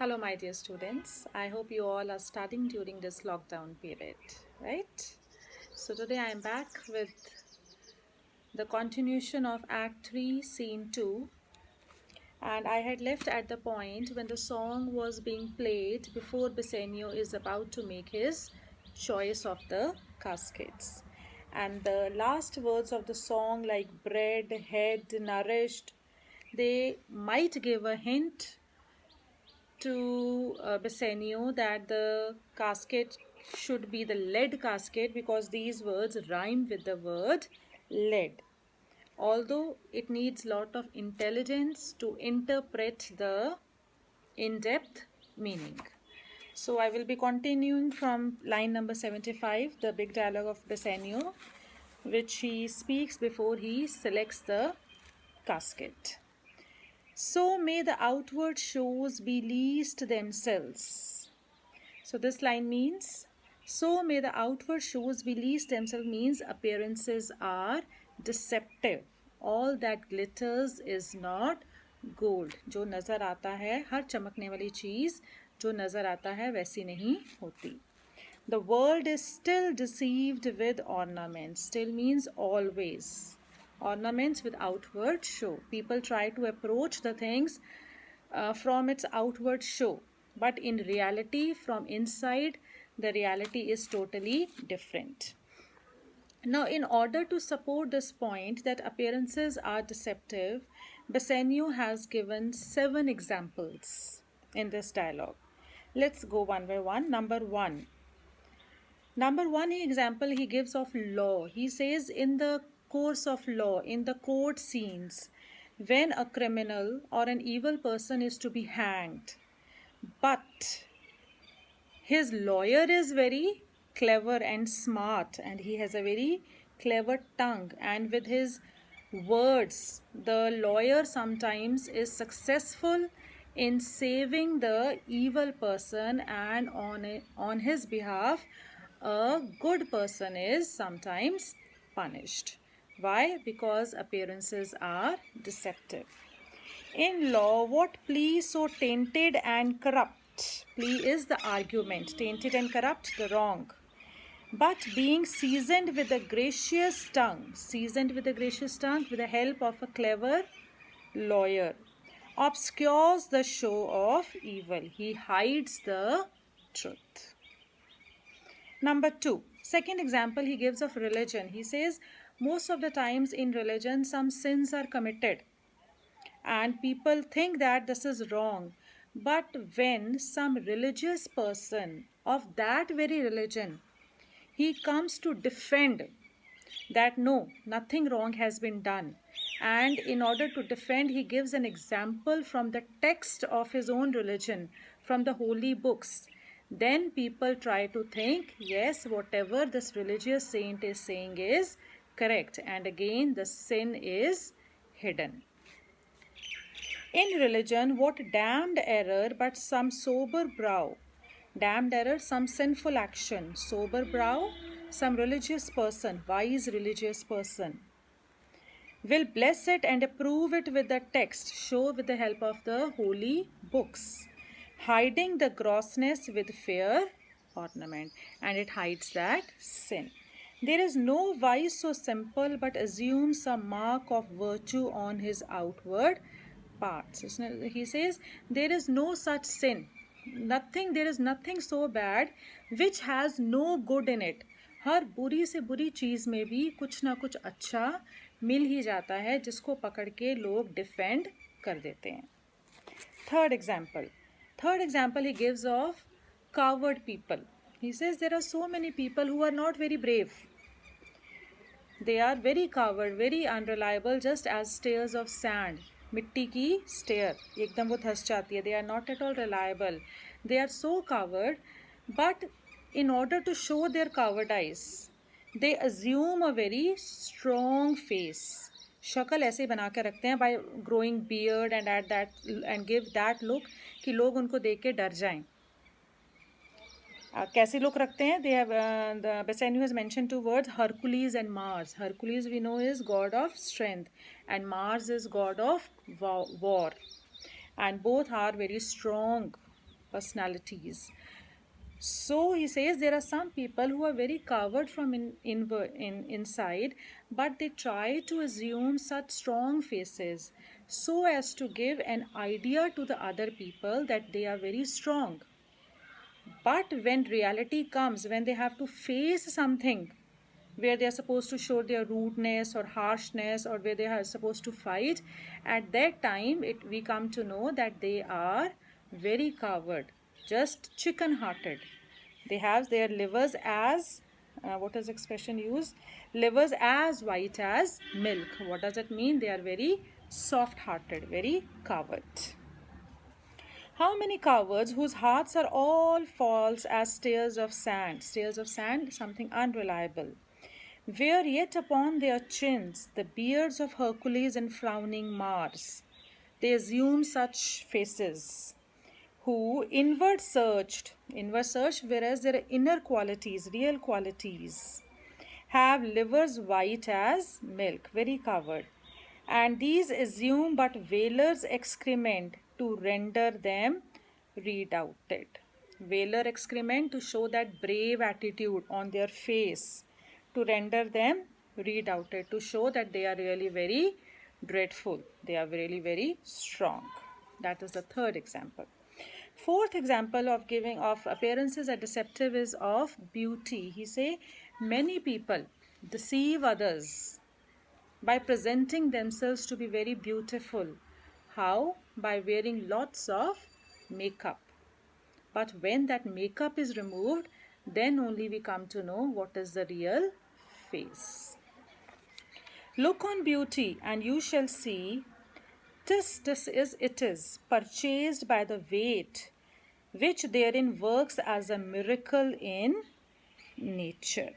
Hello, my dear students. I hope you all are studying during this lockdown period, right? So, today I am back with the continuation of Act 3, Scene 2. And I had left at the point when the song was being played before Bassanio is about to make his choice of the caskets. And the last words of the song, like bread, head, nourished, they might give a hint to Bassanio that the casket should be the lead casket because these words rhyme with the word lead. Although it needs lot of intelligence to interpret the in-depth meaning. So I will be continuing from line number 75, the big dialogue of Bassanio, which he speaks before he selects the casket. So may the outward shows be least themselves. So this line means, so may the outward shows be least themselves means appearances are deceptive. All that glitters is not gold. जो नज़र आता है, हर चमकने वाली चीज़ जो नज़र आता है वैसी नहीं होती. The world is still deceived with ornaments. Still means always. Ornaments with outward show. People try to approach the things from its outward show, but in reality, from inside, the reality is totally different. Now, in order to support this point that appearances are deceptive, Bassanio has given 7 examples in this dialogue. Let's go one by one. Number one example he gives of law. He says in the course of law, in the court scenes, when a criminal or an evil person is to be hanged, but his lawyer is very clever and smart, and he has a very clever tongue, and with his words, the lawyer sometimes is successful in saving the evil person, and on his behalf, a good person is sometimes punished. Why? Because appearances are deceptive. In law, what plea so tainted and corrupt? Plea is the argument. Tainted and corrupt, the wrong. But being seasoned with a gracious tongue, with the help of a clever lawyer, obscures the show of evil. He hides the truth. Number 2, second example he gives of religion. He says, most of the times in religion, some sins are committed and people think that this is wrong. But when some religious person of that very religion, he comes to defend that no, nothing wrong has been done. And in order to defend, he gives an example from the text of his own religion, from the holy books. Then people try to think, yes, whatever this religious saint is saying is correct. And again, the sin is hidden. In religion, what damned error but some sober brow. Damned error, some sinful action. Sober brow, some religious person, wise religious person, will bless it and approve it with the text, show with the help of the holy books, hiding the grossness with fair ornament, and it hides that sin. There is no vice so simple but assumes some mark of virtue on his outward parts. He says there is no such sin. There is nothing so bad which has no good in it. हर बुरी से बुरी चीज़ में भी कुछ ना कुछ अच्छा मिल ही जाता है जिसको पकड़ के लोग डिफेंड कर देते हैं. Third example he gives of coward people. He says there are so many people who are not very brave. They are very coward, very unreliable, just as stairs of sand. मिट्टी की stair एकदम वो धंस जाती है. They are not at all reliable. They are so coward, but in order to show their cowardice, they assume a very strong face. शक्ल ऐसे बना के रखते हैं by growing beard and give that look कि लोग उनको देख के डर जाएं. कैसे लोग रखते हैं? They have the Bassanio has mentioned 2 words, Hercules and Mars. Hercules we know is god of strength and Mars is god of war, and both are very strong personalities. So he says there are some people who are very coward from inside, but they try to assume such strong faces so as to give an idea to the other people that they are very strong. But when reality comes, when they have to face something where they are supposed to show their rudeness or harshness, or where they are supposed to fight, at that time we come to know that they are very coward, just chicken hearted. They have their livers as what is the expression used? Livers as white as milk. What does it mean? They are very soft hearted, very coward. How many cowards whose hearts are all false as stairs of sand? Stairs of sand, something unreliable. Wear yet upon their chins the beards of Hercules and frowning Mars. They assume such faces. Who inward searched, whereas their inner qualities, real qualities, have livers white as milk, very covered. And these assume but whalers' excrement to render them redoubted. Whaler excrement to show that brave attitude on their face, to render them redoubted, to show that they are really very dreadful, they are really very strong. That is the third example. Fourth example of giving of appearances are deceptive is of beauty. He say many people deceive others by presenting themselves to be very beautiful. How? By wearing lots of makeup. But when that makeup is removed, then only we come to know what is the real face. Look on beauty and you shall see this is it is purchased by the weight which therein works as a miracle in nature.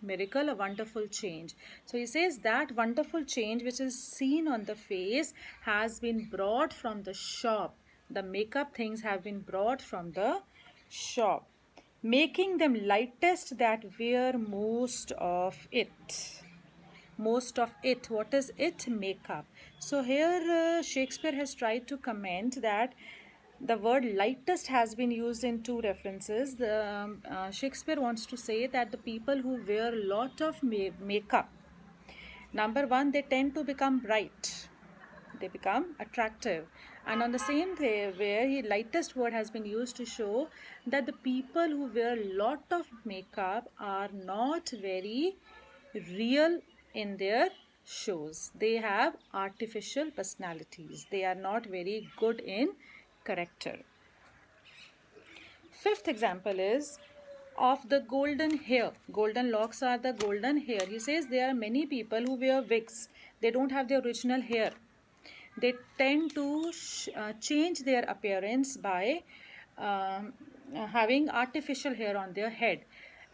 Miracle, a wonderful change. So he says that wonderful change which is seen on the face has been brought from the shop. The makeup things have been brought from the shop, making them lightest that wear most of it. Most of it. What is it? Makeup. So here Shakespeare has tried to comment that the word lightest has been used in two references. Shakespeare wants to say that the people who wear a lot of makeup, number one, they tend to become bright, they become attractive. And on the same day, where lightest word has been used to show that the people who wear a lot of makeup are not very real in their shows. They have artificial personalities. They are not very good in character. Fifth example is of the golden hair. Golden locks are the golden hair. He says there are many people who wear wigs. They don't have the original hair. They tend to change their appearance by having artificial hair on their head.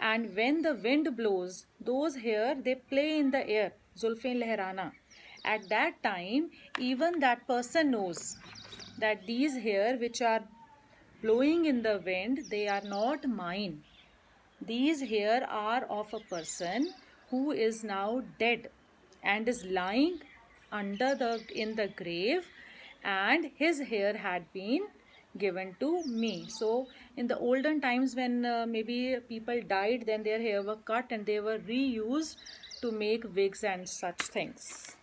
And when the wind blows, those hair, they play in the air. Zulfin lehrana. At that time, even that person knows that these hair which are blowing in the wind, they are not mine. These hair are of a person who is now dead and is lying in the grave, and his hair had been given to me. So in the olden times when maybe people died, then their hair were cut and they were reused to make wigs and such things.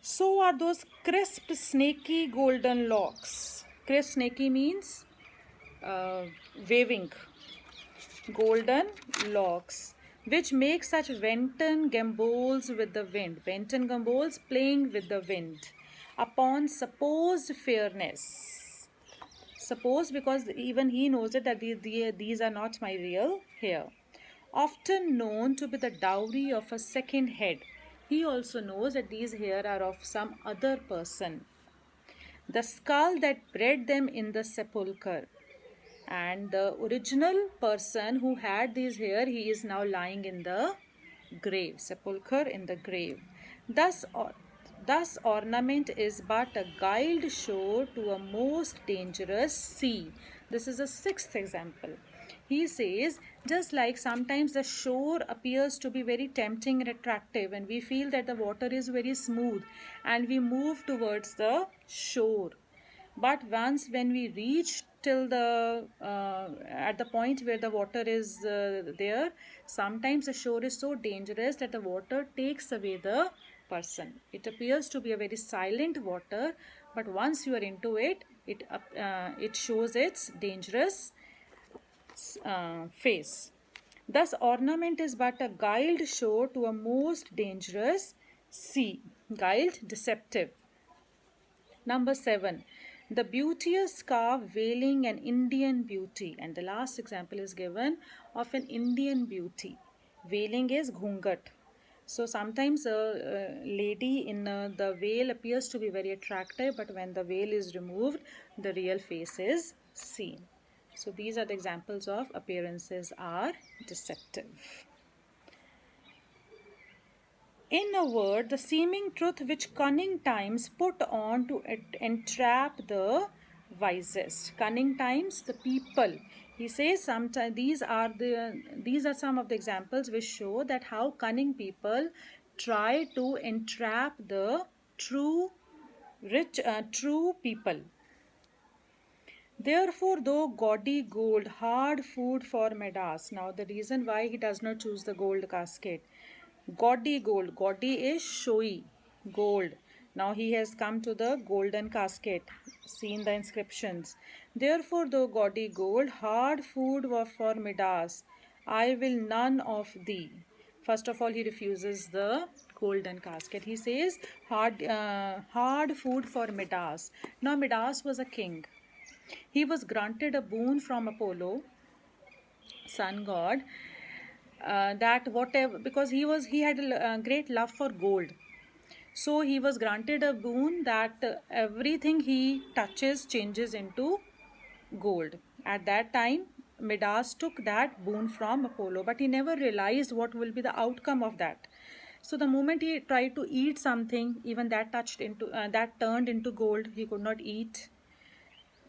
So are those crisp, snaky golden locks. Crisp, snaky means waving. Golden locks, which make such wanton gambols with the wind. Wanton gambols, playing with the wind upon supposed fairness. Suppose, because even he knows it that these are not my real hair. Often known to be the dowry of a second head. He also knows that these hair are of some other person. The skull that bred them in the sepulchre. And the original person who had these hair, he is now lying in the grave, sepulchre, in the grave. Thus ornament is but a guiled shore to a most dangerous sea. This is a sixth example. He says, just like sometimes the shore appears to be very tempting and attractive, and we feel that the water is very smooth and we move towards the shore. But once when we reach till the at the point where the water is there, sometimes the shore is so dangerous that the water takes away the person. It appears to be a very silent water, but once you are into it, it shows its dangerous face. Thus, ornament is but a guiled show to a most dangerous sea. Guiled, deceptive. Number 7. The beauteous scarf veiling an Indian beauty. And the last example is given of an Indian beauty. Veiling is ghungat. So sometimes a lady in the veil appears to be very attractive, but when the veil is removed, the real face is seen. So these are the examples of appearances are deceptive. In a word, the seeming truth which cunning times put on to entrap the wisest. Cunning times, the people. He says sometimes these are some of the examples which show that how cunning people try to entrap the true true people. Therefore, though gaudy gold, hard food for Midas. Now, the reason why he does not choose the gold casket. Gaudy gold. Gaudy is showy gold. Now he has come to the golden casket. Seen the inscriptions. Therefore, though gaudy gold, hard food for Midas. I will none of thee. First of all, he refuses the golden casket. He says hard food for Midas. Now Midas was a king. He was granted a boon from Apollo, sun god, that whatever, because he had a great love for gold, so he was granted a boon that everything he touches changes into gold. At that time, Midas took that boon from Apollo, but he never realized what will be the outcome of that. So the moment he tried to eat something, even that that turned into gold. He could not eat.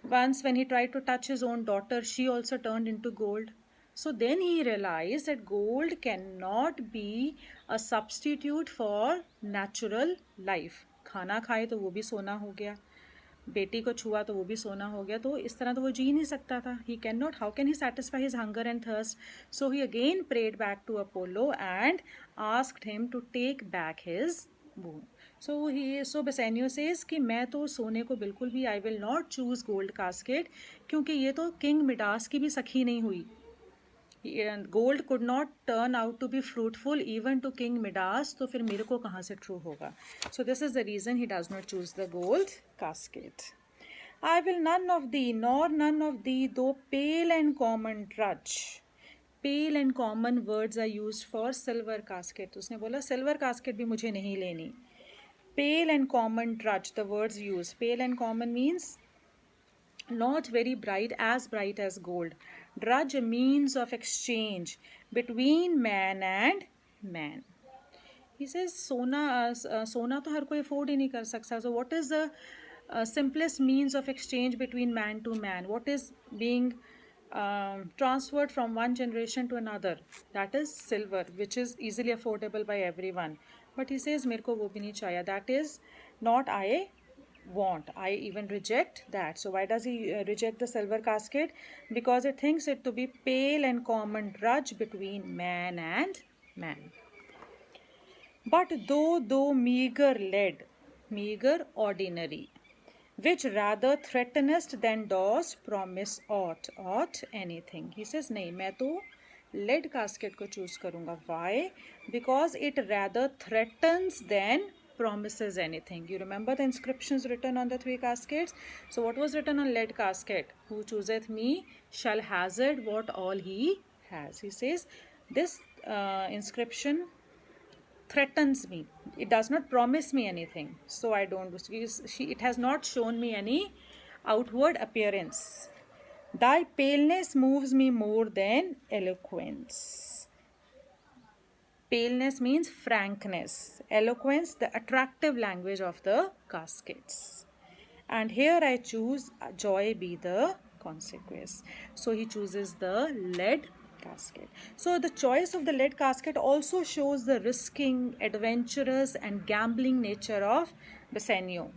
Once, when he tried to touch his own daughter, she also turned into gold. So then he realized that gold cannot be a substitute for natural life. खाना खाए तो वो भी सोना हो गया, बेटी को छुआ तो वो भी सोना हो गया, तो इस तरह तो वो जी नहीं सकता था. He cannot, how can he satisfy his hunger and thirst? So he again prayed back to Apollo and asked him to take back his boon. So Bassanio says कि मैं तो सोने को बिल्कुल भी, I will not choose gold casket, क्योंकि ये तो किंग मिडास की भी सखी नहीं हुई. And gold could not turn out to be fruitful even to King Midas, तो फिर मेरे को कहाँ से true होगा? So this is the reason he does not choose the gold casket. I will none of thee, nor none of thee, though pale and common drudge. Pale and common words are used for silver casket. उसने बोला silver casket भी मुझे नहीं लेनी. Pale and common drudge, the words used. Pale and common means not very bright as gold. Drudge, a means of exchange between man and man. He says सोना तो हर कोई afford ही नहीं कर सकता. So what is the simplest means of exchange between man to man? What is being transferred from one generation to another? That is silver, which is easily affordable by everyone. But he says मेरे को वो भी नहीं चाहिए. That is not I want. I even reject that. So why does he reject the silver casket? Because it thinks it to be pale and common drudge between man and man. But though meager lead, meager ordinary, which rather threatenest than dost promise aught anything. He says नहीं, मैं तो lead casket को choose करूँगा. Why? Because it rather threatens than promises anything. You remember the inscriptions written on the 3 caskets? So what was written on lead casket? Who chooseth me shall hazard what all he has. He says this inscription threatens me. It does not promise me anything. So I don't. It has not shown me any outward appearance. Thy paleness moves me more than eloquence. Paleness means frankness. Eloquence, the attractive language of the caskets. And here I choose joy be the consequence. So he chooses the lead casket. So the choice of the lead casket also shows the risking, adventurous and gambling nature of Bassanio.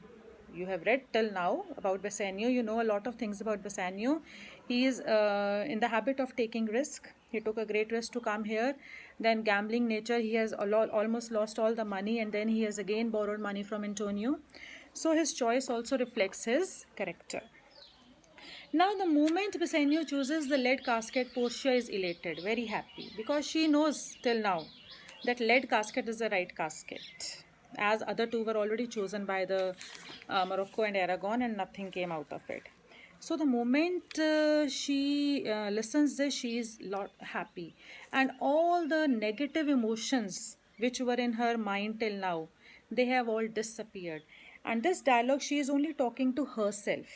You have read till now about Bassanio. You know a lot of things about Bassanio. He is in the habit of taking risk. He took a great risk to come here. Then gambling nature, he has almost lost all the money, and then he has again borrowed money from Antonio. So his choice also reflects his character. Now, the moment Bassanio chooses the lead casket, Portia is elated, very happy, because she knows till now that lead casket is the right casket, as other two were already chosen by the Morocco and Aragon, and nothing came out of it. So the moment she listens this, she is lot happy, and all the negative emotions which were in her mind till now, they have all disappeared. And this dialogue, she is only talking to herself.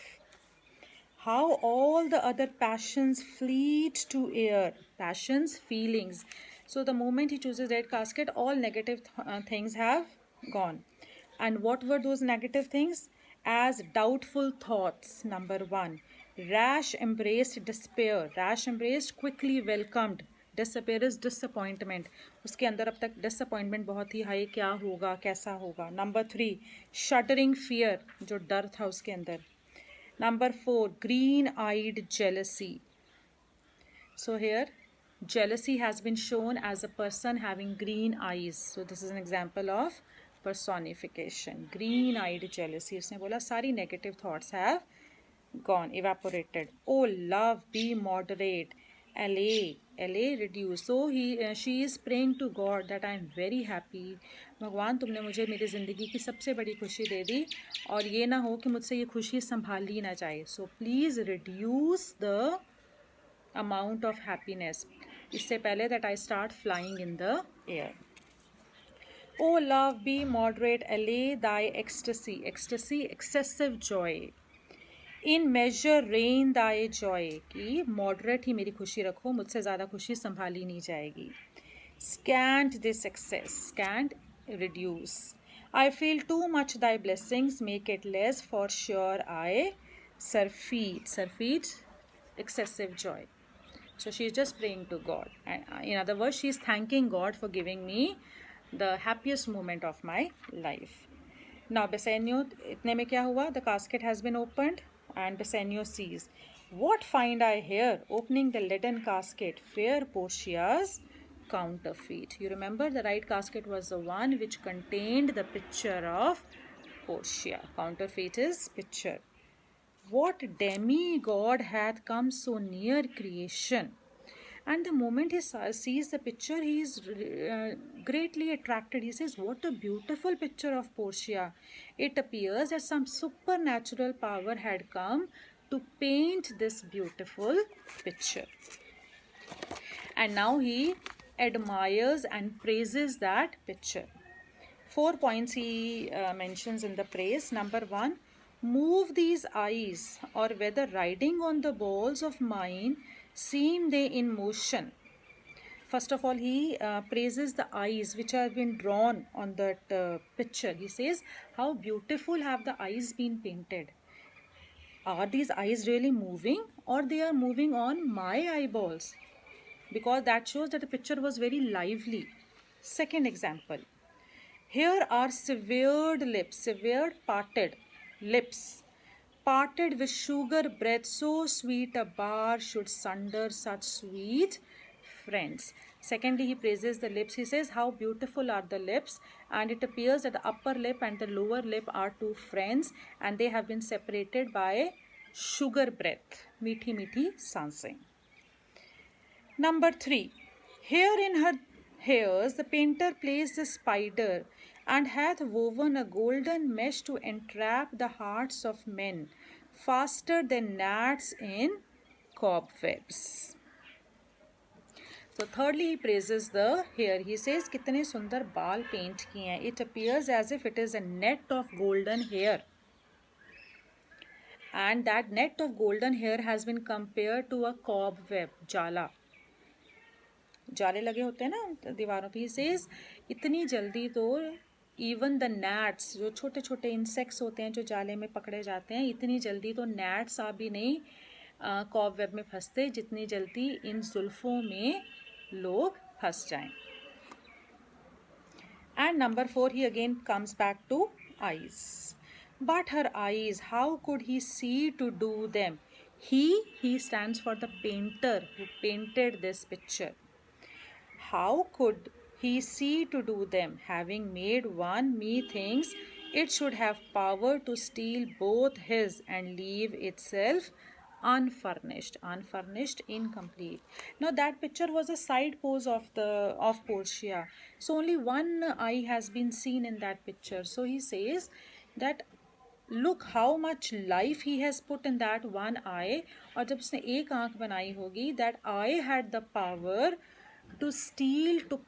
How all the other passions fleet to air. Passions, feelings. So the moment he chooses red casket, all negative things have gone. And what were those negative things? As doubtful thoughts, number one. Rash embraced despair. Rash embraced quickly welcomed. Despair is disappointment. उसके अंदर अब तक disappointment बहुत ही high, क्या होगा, कैसा होगा. Number three, shuddering fear, जो डर था उसके अंदर. Number 4, green-eyed jealousy. So here, jealousy has been shown as a person having green eyes. So this is an example of personification. Green-eyed jealousy. उसने बोला सारी negative thoughts have gone, evaporated. Oh, love, be moderate. LA reduce. So she is praying to God that I am very happy. भगवान तुमने मुझे मेरी ज़िंदगी की सबसे बड़ी खुशी दे दी, और ये ना हो कि मुझसे ये खुशी संभाली ना जाए. So please reduce the amount of happiness. इससे पहले that I start flying in the air. Oh love, be moderate. Allay thy ecstasy. Ecstasy, excessive joy. In measure rain thy joy, कि मॉडरेट ही मेरी खुशी रखो, मुझसे ज़्यादा खुशी संभाली नहीं जाएगी. Scant this excess, scant reduce. I feel too much thy blessings, make it less, for sure I surfeit excessive joy. So she is just praying to God. And in other words, she is thanking God for giving me the happiest moment of my life. Now Bassanio, इतने में क्या हुआ? The casket has been opened, and Bassanio sees. What find I here? Opening the leaden casket, fair Portia's counterfeit. You remember the right casket was the one which contained the picture of Portia. Counterfeit is picture. What demigod hath come so near creation? And the moment he sees the picture, he is greatly attracted. He says, what a beautiful picture of Portia. It appears that some supernatural power had come to paint this beautiful picture. And now he admires and praises that picture. 4 points he mentions in the praise. Number 1, move these eyes, or whether riding on the balls of mine, seem they in motion. First of all, he praises the eyes which have been drawn on that picture. He says, how beautiful have the eyes been painted. Are these eyes really moving, or they are moving on my eyeballs? Because that shows that the picture was very lively. Second example, here are severed lips, severed parted lips, parted with sugar breath, so sweet a bar should sunder such sweet friends. Secondly, he praises the lips. He says, how beautiful are the lips, and it appears that the upper lip and the lower lip are two friends, and they have been separated by sugar breath, meethi meethi sansing. Number 3, here in her hairs the painter placed the spider, and hath woven a golden mesh to entrap the hearts of men, faster than gnats in cobwebs. So thirdly, he praises the hair. He says, कितने सुंदर बाल paint किए हैं. It appears as if it is a net of golden hair. And that net of golden hair has been compared to a cobweb, जाला. जाले लगे होते हैं ना दीवारों पे. He says, इतनी जल्दी तो even the gnats, जो छोटे छोटे इंसेक्ट्स होते हैं जो जाले में पकड़े जाते हैं, इतनी जल्दी तो gnats आ भी नहीं कॉबवेब में फंसते जितनी जल्दी इन जुल्फों में लोग फंस जाएं. And number 4, he again comes back to eyes. But her eyes, how could he see to do them? He stands for the painter who painted this picture. How could he see to do them? Having made one, methinks it should have power to steal both his and leave itself unfurnished. Unfurnished, incomplete. Now that picture was a side pose of Portia. So only one eye has been seen in that picture. So he says that look how much life he has put in that one eye. और जब उसने एक आंख बनाई होगी, that eye had the power to steal, to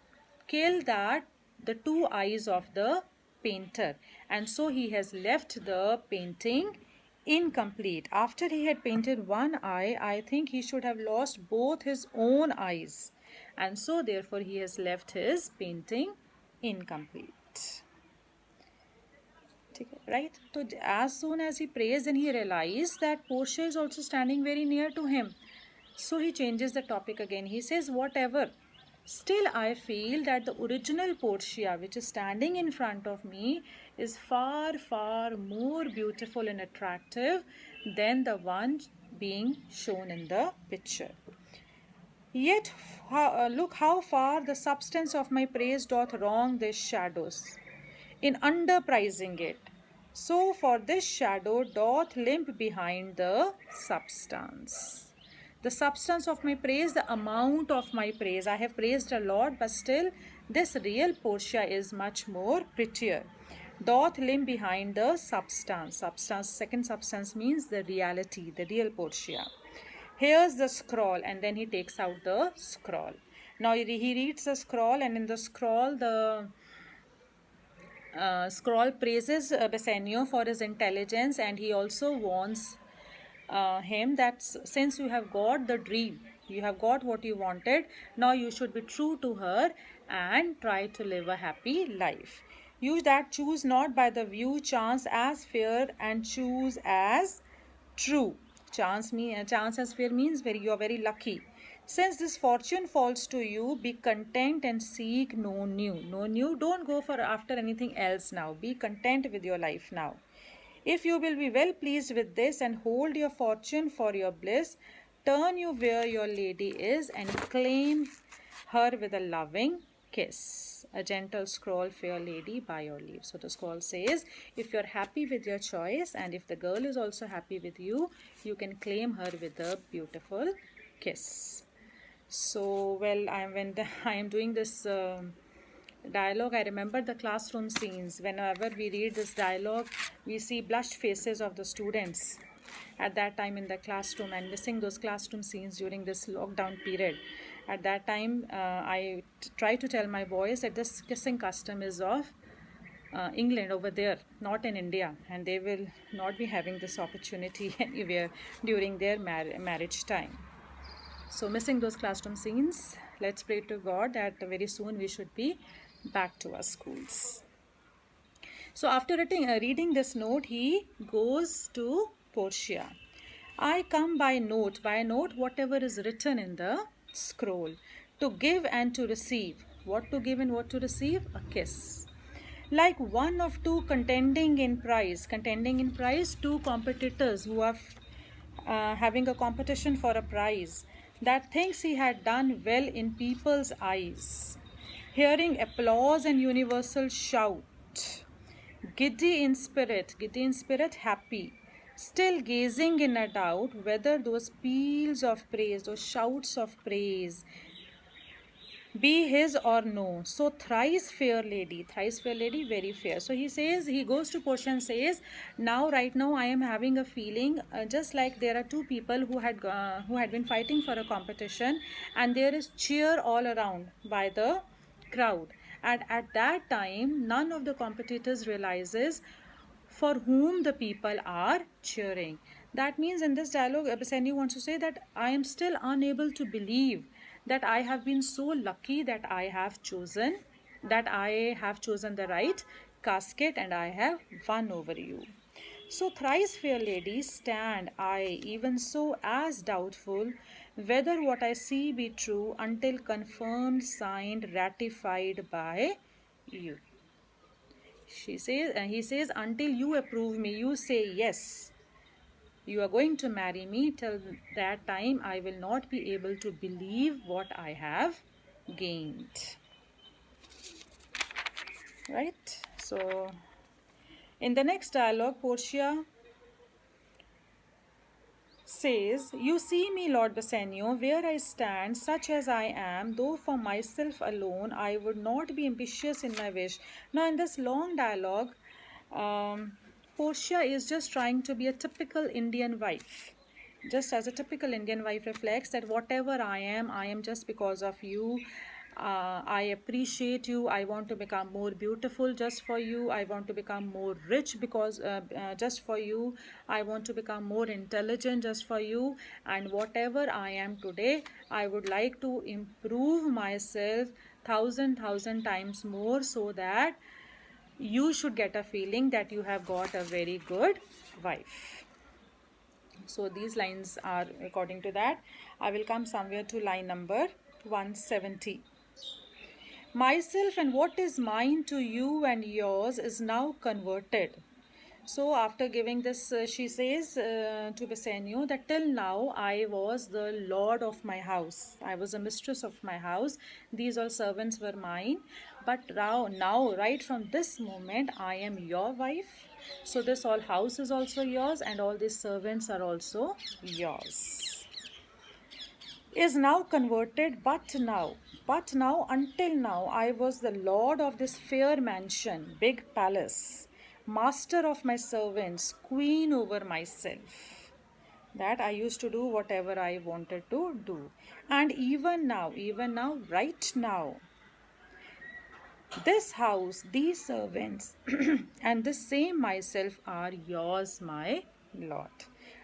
kill that the two eyes of the painter, and so he has left the painting incomplete. After he had painted one eye, I think he should have lost both his own eyes, and so therefore he has left his painting incomplete. Right? So as soon as he prays, then he realizes that Portia is also standing very near to him. So he changes the topic again. He says, whatever. Still, I feel that the original Portia, which is standing in front of me, is far, far more beautiful and attractive than the one being shown in the picture. Yet, look how far the substance of my praise doth wrong these shadows in underprizing it. So for this shadow doth limp behind the substance. The substance of my praise, the amount of my praise. I have praised a lot, but still this real Portia is much more prettier. Doth limp behind the substance. Substance, second substance means the reality, the real Portia. Here's the scroll, and then he takes out the scroll. Now he reads the scroll, and in the scroll, the scroll praises Bassanio for his intelligence, and he also warns him that since you have got the dream, you have got what you wanted, now you should be true to her and try to live a happy life. You that choose not by the view chance as fair and choose as true. Chance as fair means you are very lucky. Since this fortune falls to you, be content and seek no new. No new, don't go for after anything else now. Be content with your life now. If you will be well pleased with this and hold your fortune for your bliss, turn you where your lady is and claim her with a loving kiss. A gentle scroll, fair lady, by your leave. So the scroll says, if you're happy with your choice and if the girl is also happy with you, you can claim her with a beautiful kiss. So, well, when I am doing this dialogue, I remember the classroom scenes. Whenever we read this dialogue, we see blushed faces of the students at that time in the classroom and missing those classroom scenes during this lockdown period. At that time, I try to tell my boys that this kissing custom is of England over there, not in India, and they will not be having this opportunity anywhere during their marriage time. So missing those classroom scenes, let's pray to God that very soon we should be back to our schools. So after reading this note, he goes to Portia. I come by note, whatever is written in the scroll, to give and to receive. What to give and what to receive? A kiss. Like one of two contending in prize, two competitors who are having a competition for a prize, that thinks he had done well in people's eyes. Hearing applause and universal shout, giddy in spirit, happy, still gazing in a doubt whether those peals of praise, those shouts of praise, be his or no. So thrice fair lady, very fair. So he says, he goes to Portia and says, right now I am having a feeling just like there are two people who had been fighting for a competition, and there is cheer all around by the crowd. And at that time, none of the competitors realizes for whom the people are cheering. That means in this dialogue, Bassanio wants to say that I am still unable to believe that I have been so lucky that I have chosen the right casket and I have won over you. So thrice fair lady, stand I even so as doubtful whether what I see be true until confirmed, signed, ratified by you. She says, and he says, until you approve me, you say yes, you are going to marry me. Till that time, I will not be able to believe what I have gained. Right? So, in the next dialogue, Portia says, you see me, Lord Bassanio, where I stand, such as I am, though for myself alone I would not be ambitious in my wish. Now, in this long dialogue, Portia is just trying to be a typical Indian wife. Just as a typical Indian wife reflects that whatever I am just because of you. I appreciate you. I want to become more beautiful just for you. I want to become more rich because just for you. I want to become more intelligent just for you. And whatever I am today, I would like to improve myself thousand times more so that you should get a feeling that you have got a very good wife. So these lines are according to that. I will come somewhere to line number 170. Myself and what is mine to you and yours is now converted. So after giving this, she says to Bassanio that till now I was the lord of my house. I was a mistress of my house. These all servants were mine. But now, right from this moment, I am your wife. So this all house is also yours and all these servants are also yours. Is now converted, but now, until now, I was the lord of this fair mansion, big palace, master of my servants, queen over myself. That I used to do whatever I wanted to do. And even now, right now, this house, these servants, and the same myself are yours, my Lord.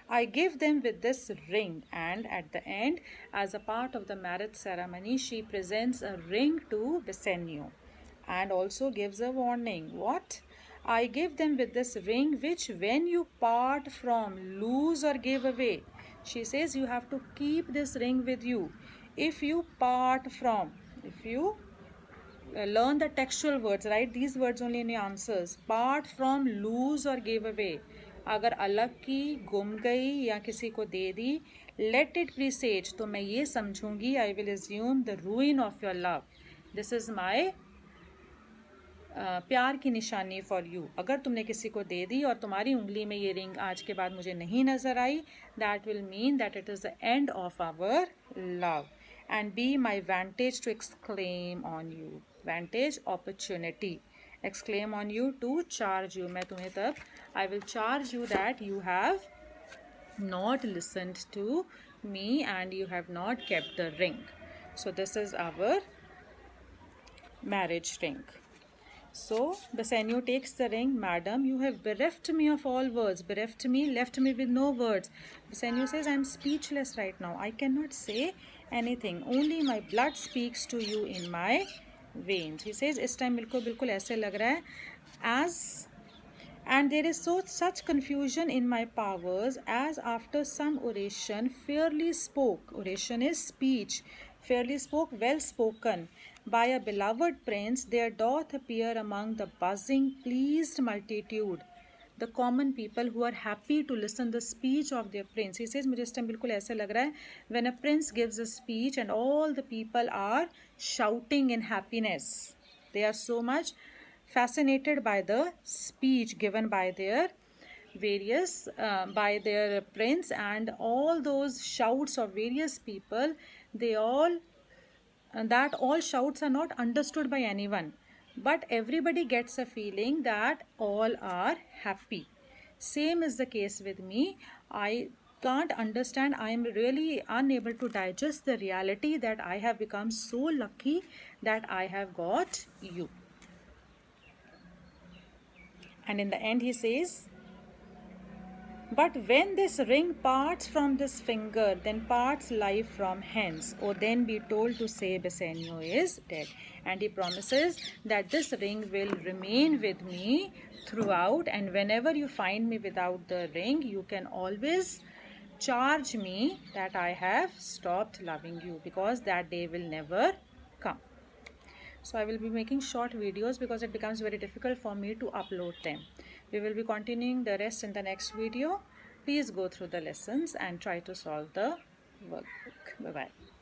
I give them with this ring, and at the end, as a part of the marriage ceremony, she presents a ring to Bassanio and also gives a warning. What? I give them with this ring, which when you part from, lose or give away. She says you have to keep this ring with you. If you part from, if you learn the textual words, write these words only in your answers. Part from, lose or give away. अगर अलग की, गुम गई या किसी को दे दी, let it presage, तो मैं ये समझूंगी, I will assume the ruin of your love. This is my प्यार की निशानी फॉर यू. अगर तुमने किसी को दे दी और तुम्हारी उंगली में ये रिंग आज के बाद मुझे नहीं नज़र आई, that will mean that it is the end of our love. And be my vantage to exclaim on you. Vantage, opportunity. Exclaim on you, to charge you. मैं तुम्हें तब I will charge you that you have not listened to me and you have not kept the ring. So this is our marriage ring. So Bassanio takes the ring. Madam, you have bereft me of all words. Bereft me, left me with no words. Bassanio says, I am speechless right now. I cannot say anything. Only my blood speaks to you in my veins. He says, इस time बिल्कुल ऐसे लग रहा है as, and there is such confusion in my powers as after some oration fairly spoke. Oration is speech. Fairly spoke, well spoken. By a beloved prince, there doth appear among the buzzing, pleased multitude, the common people who are happy to listen the speech of their prince. He says, मुझे इस time बिल्कुल ऐसे लग रहा है when a prince gives a speech and all the people are shouting in happiness. They are so much fascinated by the speech given by their by their prince, and all those shouts of various people, they all that all shouts are not understood by anyone, but everybody gets a feeling that all are happy. Same is the case with me. I can't understand. I am really unable to digest the reality that I have become so lucky that I have got you. And in the end he says, but when this ring parts from this finger, then parts life from hence. Or then be told to say Bassanio is dead. And he promises that this ring will remain with me throughout. And whenever you find me without the ring, you can always charge me that I have stopped loving you, because that day will never come. So I will be making short videos because it becomes very difficult for me to upload them. We will be continuing the rest in the next video. Please go through the lessons and try to solve the workbook. Bye bye.